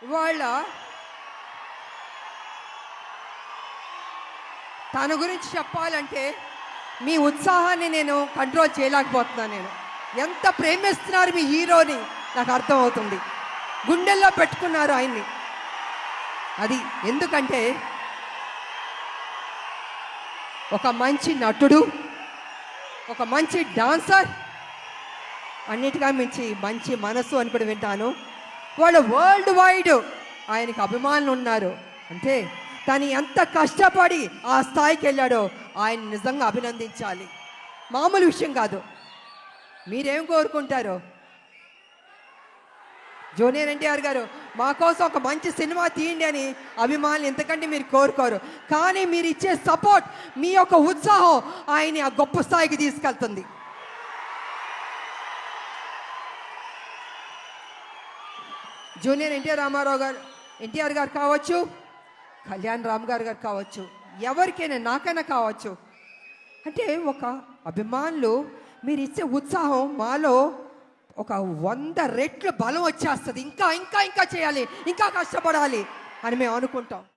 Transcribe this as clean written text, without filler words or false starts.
ఇవాళ తన గురించి చెప్పాలంటే మీ ఉత్సాహాన్ని నేను కంట్రోల్ చేయలేకపోతున్నాను. నేను ఎంత ప్రేమిస్తున్నారు మీ హీరోని నాకు అర్థమవుతుంది. గుండెల్లో పెట్టుకున్నారు ఆయన్ని. అది ఎందుకంటే ఒక మంచి నటుడు, ఒక మంచి డాన్సర్, అన్నిటిగా మించి మంచి మనసు అని కూడా వింటాను. వాళ్ళు వరల్డ్ వైడ్ ఆయనకి అభిమానులు ఉన్నారు. అంటే తను ఎంత కష్టపడి ఆ స్థాయికి వెళ్ళాడో ఆయన నిజంగా అభినందించాలి. మామూలు విషయం కాదు. మీరేం కోరుకుంటారో? జూనియర్ ఎన్టీఆర్ గారు మా కోసం ఒక మంచి సినిమా తీయండి అని అభిమానులు ఎంతకంటే మీరు కోరుకోరు. కానీ మీరు ఇచ్చే సపోర్ట్, మీ యొక్క ఉత్సాహం ఆయన్ని ఆ గొప్ప స్థాయికి తీసుకెళ్తుంది. జూనియర్ ఎన్టీఆర్ గారు కావచ్చు, కళ్యాణ్ రామ్ గారు కావచ్చు, ఎవరికైనా నాకైనా కావచ్చు. అంటే ఒక అభిమానులు మీరు ఇచ్చే ఉత్సాహం మాలో ఒక 100 రెట్లు బలం వచ్చేస్తుంది. ఇంకా ఇంకా ఇంకా చేయాలి, ఇంకా కష్టపడాలి అని మేము అనుకుంటాం.